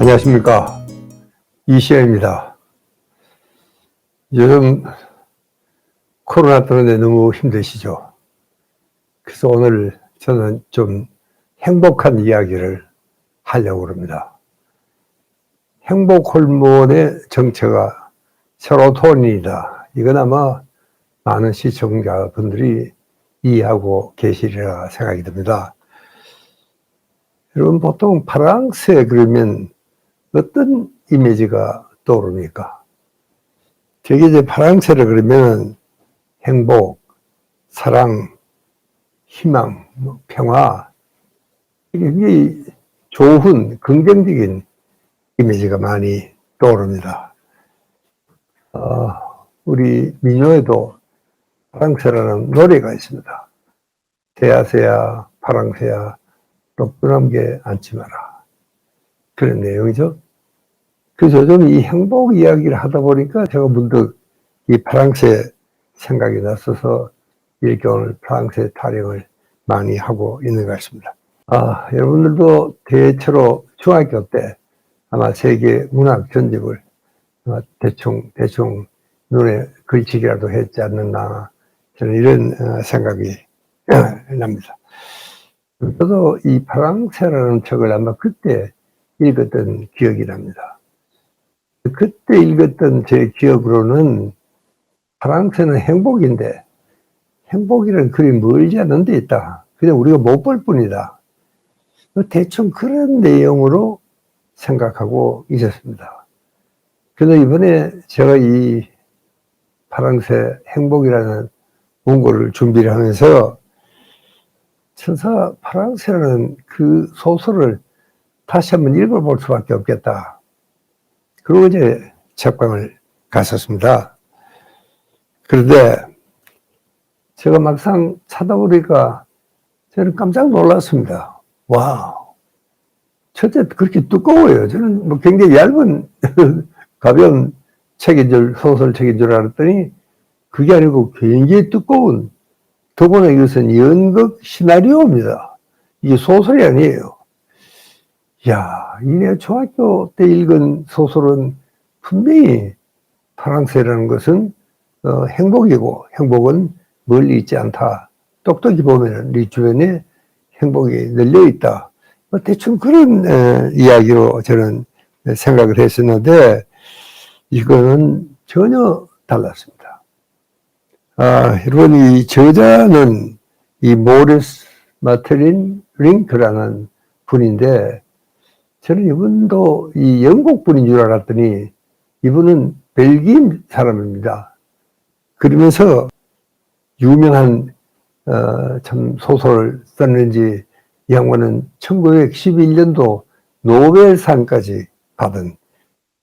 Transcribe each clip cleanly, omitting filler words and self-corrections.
안녕하십니까, 이시연입니다. 요즘 코로나 때문에 너무 힘드시죠? 그래서 오늘 저는 좀 행복한 이야기를 하려고 합니다. 행복 호르몬의 정체가 세로토닌이다. 이건 아마 많은 시청자분들이 이해하고 계시리라 생각이 듭니다. 여러분, 보통 파랑새 그러면 어떤 이미지가 떠오릅니까? 저게 이제 파랑새를 그러면 행복, 사랑, 희망, 평화, 이게 굉장히 좋은, 긍정적인 이미지가 많이 떠오릅니다. 우리 민요에도 파랑새라는 노래가 있습니다. 새야 새야 파랑새야 높구남게 앉지 마라. 그런 내용이죠. 그래서 요즘 이 행복 이야기를 하다 보니까 제가 문득 이 파랑새 생각이 났어서 이렇게 오늘 파랑새 타령을 많이 하고 있는 것 같습니다. 여러분들도 대체로 중학교 때 아마 세계 문학 전집을 대충 눈에 그리치기라도 했지 않는가, 저는 이런 생각이 납니다. 저도 이 파랑새라는 책을 아마 그때 읽었던 기억이 납니다. 그때 읽었던 제 기억으로는 파랑새는 행복인데 행복이란 그리 멀지 않은 데 있다. 그냥 우리가 못 볼 뿐이다. 대충 그런 내용으로 생각하고 있었습니다. 그래서 이번에 제가 이 파랑새 행복이라는 원고를 준비를 하면서 천사 파랑새라는 그 소설을 다시 한번 읽어볼 수밖에 없겠다. 그리고 이제 책방을 갔었습니다. 그런데 제가 막상 찾아보니까 저는 깜짝 놀랐습니다. 와, 첫째 그렇게 두꺼워요. 저는 뭐 굉장히 얇은 가벼운 책인 줄, 소설책인 줄 알았더니 그게 아니고 굉장히 두꺼운, 더구나 이것은 연극 시나리오입니다. 이게 소설이 아니에요. 이야, 이내 중학교 때 읽은 소설은 분명히 파랑새라는 것은 행복이고 행복은 멀리 있지 않다. 똑똑히 보면 네 주변에 행복이 널려 있다. 대충 그런 이야기로 저는 생각을 했었는데 이거는 전혀 달랐습니다. 여러분, 이 저자는 이 모리스 마틀린 링크라는 분인데 저는 이분도 이 영국 분인 줄 알았더니 이분은 벨기에 사람입니다. 그러면서 유명한 참 소설을 썼는지 이 양반은 1911년도 노벨상까지 받은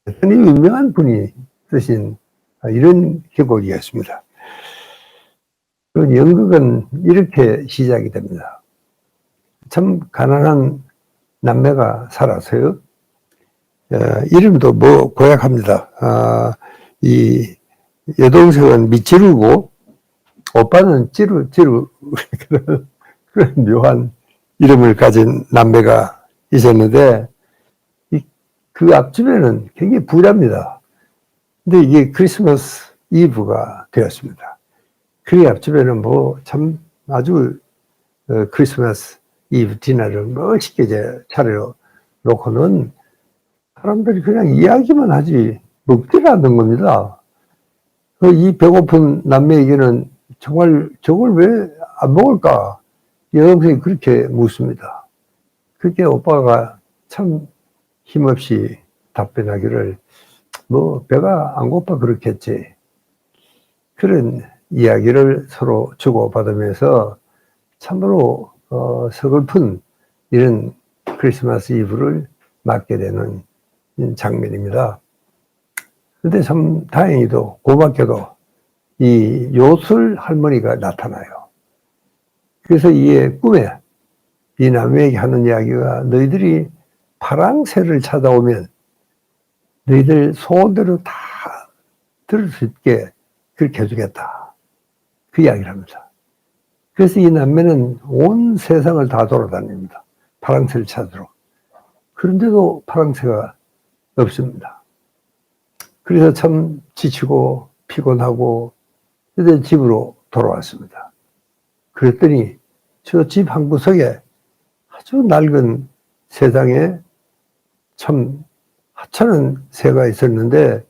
대단히 유명한 분이 쓰신 이런 희곡이었습니다. 연극은 이렇게 시작이 됩니다. 참 가난한 남매가 살아서요. 이름도 뭐 고약합니다. 이 여동생은 미치루고 오빠는 찌루 그런 묘한 이름을 가진 남매가 있었는데 그 앞집에는 굉장히 부자입니다. 근데 이게 크리스마스 이브가 되었습니다. 그 앞집에는 뭐 참 아주 크리스마스 이브 디너를 멋있게 이제 차려 놓고는 사람들이 그냥 이야기만 하지 먹지를 않는 겁니다. 이 배고픈 남매에게는 정말 저걸 왜 안 먹을까? 여동생이 그렇게 묻습니다. 그렇게 오빠가 참 힘없이 답변하기를 뭐 배가 안 고파 그렇겠지. 그런 이야기를 서로 주고받으면서 참으로 서글픈 이런 크리스마스 이브를 맞게 되는 장면입니다. 그런데 참 다행히도 고맙게도 이 요술 할머니가 나타나요. 그래서 이에 꿈에 이 남에게 하는 이야기가 너희들이 파랑새를 찾아오면 너희들 소원대로 다 들을 수 있게 그렇게 해주겠다. 그 이야기를 합니다. 그래서 이 남매는 온 세상을 다 돌아다닙니다. 파랑새를 찾으러. 그런데도 파랑새가 없습니다. 그래서 참 지치고 피곤하고 이제 집으로 돌아왔습니다. 그랬더니 저 집 한 구석에 아주 낡은 새장에 참 하찮은 새가 있었는데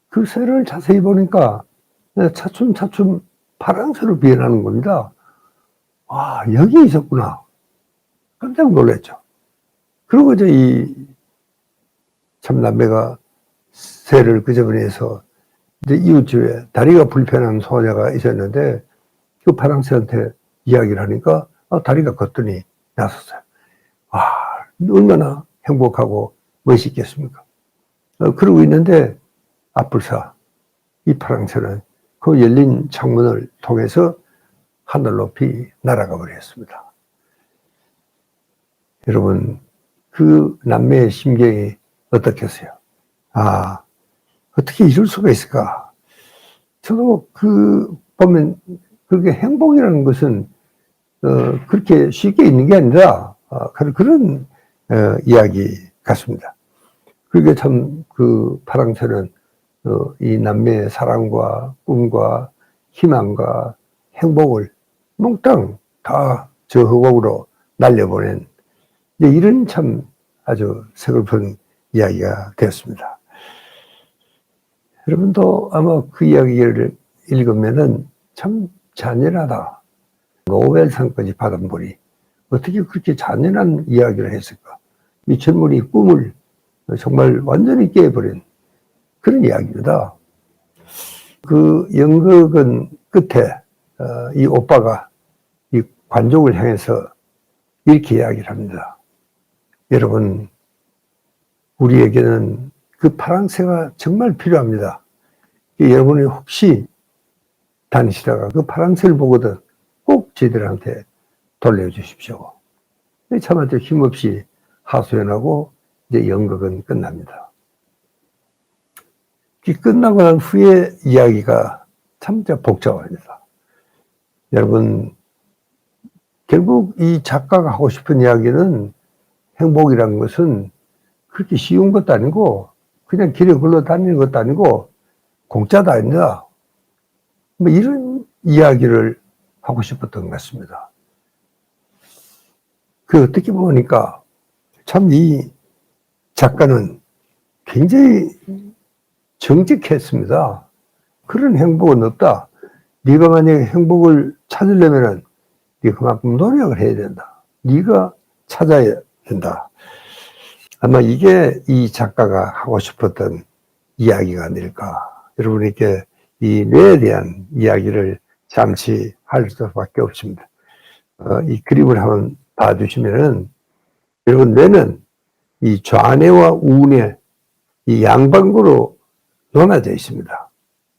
그 새를 자세히 보니까 차츰차츰 파랑새로 변하는 겁니다. 아, 여기 있었구나. 깜짝 놀랐죠. 그리고 이제 이 참 남매가 새를 그저번에서 이제 이웃집에 다리가 불편한 소녀가 있었는데 그 파랑새한테 이야기를 하니까 다리가 걷더니 나섰어요. 아, 얼마나 행복하고 멋있겠습니까? 그러고 있는데 앞불사 이 파랑새는 그 열린 창문을 통해서 하늘 높이 날아가 버렸습니다. 여러분, 그 남매의 심경이 어떻겠어요? 아, 어떻게 이럴 수가 있을까? 저도 보면 그게 행복이라는 것은 그렇게 쉽게 있는 게 아니라 그런 이야기 같습니다. 그게 참 그 파랑새는 이 남매의 사랑과 꿈과 희망과 행복을 몽땅 다 저 흑옥으로 날려보낸 이런 참 아주 서글픈 이야기가 되었습니다. 여러분도 아마 그 이야기를 읽으면은 참 잔인하다. 노벨상까지 받은 분이 어떻게 그렇게 잔인한 이야기를 했을까? 이 젊은이 꿈을 정말 완전히 깨버린 그런 이야기입니다. 그 연극은 끝에 이 오빠가 이 관족을 향해서 이렇게 이야기를 합니다. 여러분, 우리에게는 그 파랑새가 정말 필요합니다. 여러분이 혹시 다니시다가 그 파랑새를 보거든 꼭 저희들한테 돌려주십시오. 참 아주 힘없이 하소연하고 이제 연극은 끝납니다. 끝나고 난 후에 이야기가 참 복잡합니다. 여러분, 결국 이 작가가 하고 싶은 이야기는 행복이라는 것은 그렇게 쉬운 것도 아니고 그냥 길에 굴러다니는 것도 아니고 공짜도 아닙니다. 뭐 이런 이야기를 하고 싶었던 것 같습니다. 어떻게 보니까 참 이 작가는 굉장히 정직했습니다. 그런 행복은 없다. 네가 만약에 행복을 찾으려면은 네가 그만큼 노력을 해야 된다. 네가 찾아야 된다. 아마 이게 이 작가가 하고 싶었던 이야기가 아닐까. 여러분에게 이 뇌에 대한 이야기를 잠시 할 수밖에 없습니다. 이 그림을 한번 봐주시면은 여러분 뇌는 이 좌뇌와 우뇌 이 양방구로 나눠져 있습니다.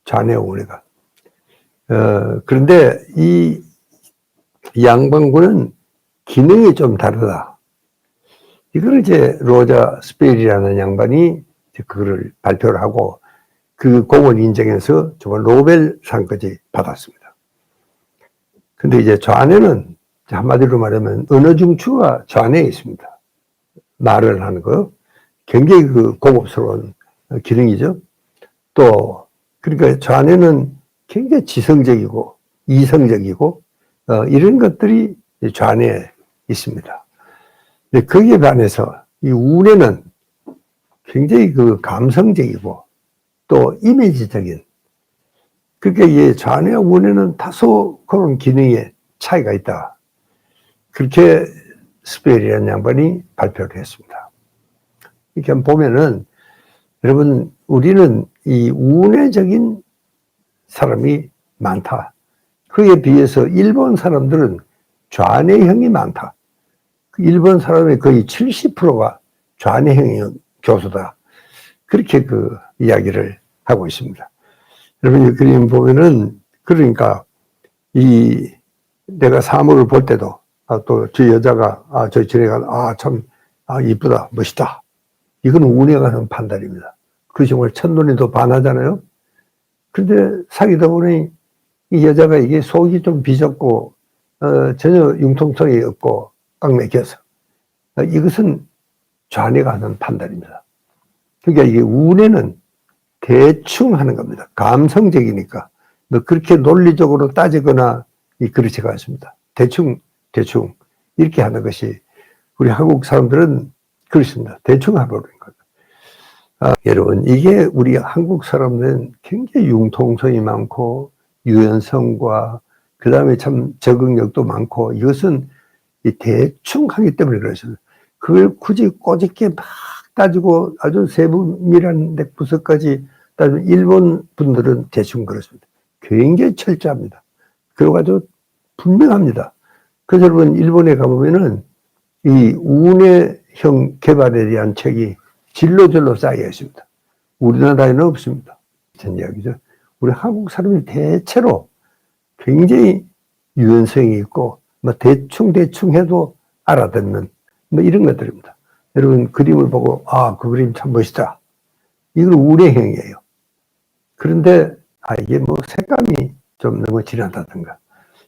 좌뇌와 우뇌가. 그런데 이 양방구는 기능이 좀 다르다. 이걸 이제 로자 스페일이라는 양반이 그거를 발표를 하고 그 공을 인정해서 정말 노벨상까지 받았습니다. 근데 이제 좌뇌는 한마디로 말하면 언어 중추가 좌뇌에 있습니다. 말을 하는 거. 굉장히 고급스러운 기능이죠. 또, 그러니까 좌뇌는 굉장히 지성적이고 이성적이고 이런 것들이 좌뇌에 있습니다. 거기에 반해서 이 우뇌는 굉장히 감성적이고 또 이미지적인 그러니까 이 좌뇌와 우뇌는 다소 그런 기능의 차이가 있다. 그렇게 스페일이라는 양반이 발표를 했습니다. 이렇게 보면은 여러분 우리는 이 우뇌적인 사람이 많다. 그에 비해서 일본 사람들은 좌뇌형이 많다. 일본 사람의 거의 70%가 좌뇌형 교수다. 그렇게 이야기를 하고 있습니다. 여러분 이 그림 보면은 그러니까 내가 사물을 볼 때도 또 저 여자가 저 지내가 참 이쁘다 멋있다. 이건 우뇌가 하는 판단입니다. 그 정말 첫눈에도 반하잖아요. 그런데 사귀다 보니 이 여자가 이게 속이 좀 비좁고 전혀 융통성이 없고 꽉 막혀서 이것은 좌뇌가 하는 판단입니다. 그러니까 이게 운에는 대충 하는 겁니다. 감성적이니까. 뭐 그렇게 논리적으로 따지거나 그렇지가 않습니다. 대충 이렇게 하는 것이 우리 한국 사람들은 그렇습니다. 대충 해버리는 거죠. 여러분, 이게 우리 한국 사람들은 굉장히 융통성이 많고 유연성과 그 다음에 참 적응력도 많고 이것은 대충 하기 때문에 그렇습니다. 그걸 굳이 꼬집게 막 따지고 아주 세부밀한 부서까지 따지면 일본 분들은 대충 그렇습니다. 굉장히 철저합니다. 그리고 아주 분명합니다. 그래서 여러분 일본에 가보면은 이 운해형 개발에 대한 책이 질로질로 쌓여 있습니다. 우리나라에는 없습니다. 전 이야기죠. 우리 한국 사람이 대체로 굉장히 유연성이 있고 뭐 대충 해도 알아듣는 뭐 이런 것들입니다. 여러분 그림을 보고 그 그림 참 멋있다. 이건 운해형이에요. 그런데 이게 뭐 색감이 좀 너무 진하다든가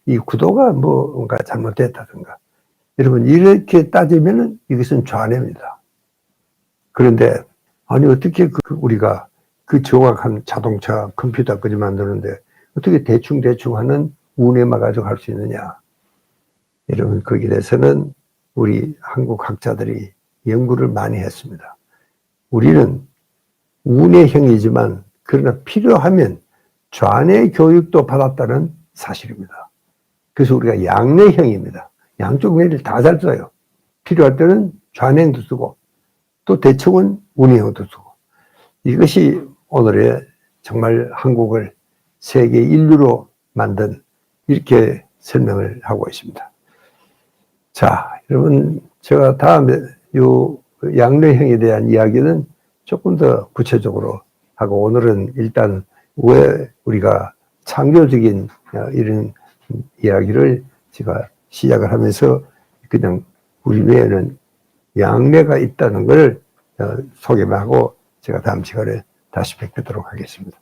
이 구도가 뭔가 잘못됐다든가 여러분 이렇게 따지면은 이것은 좌뇌입니다. 그런데 아니 어떻게 우리가 그 정확한 자동차 컴퓨터까지 만드는데 어떻게 대충 하는 운해만 가지고 할 수 있느냐. 여러분 거기에 대해서는 우리 한국 학자들이 연구를 많이 했습니다. 우리는 운해형이지만 그러나 필요하면 좌뇌 교육도 받았다는 사실입니다. 그래서 우리가 양뇌형입니다. 양쪽 뇌를 다 잘 써요. 필요할 때는 좌뇌형도 쓰고 또 대충은 운해형도 쓰고 이것이 오늘의 정말 한국을 세계 인류로 만든 이렇게 설명을 하고 있습니다. 자, 여러분 제가 다음에 요 양뇌형에 대한 이야기는 조금 더 구체적으로 하고 오늘은 일단 왜 우리가 창조적인 이런 이야기를 제가 시작을 하면서 그냥 우리 뇌에는 양뇌가 있다는 걸 소개하고 제가 다음 시간에 다시 뵙도록 하겠습니다.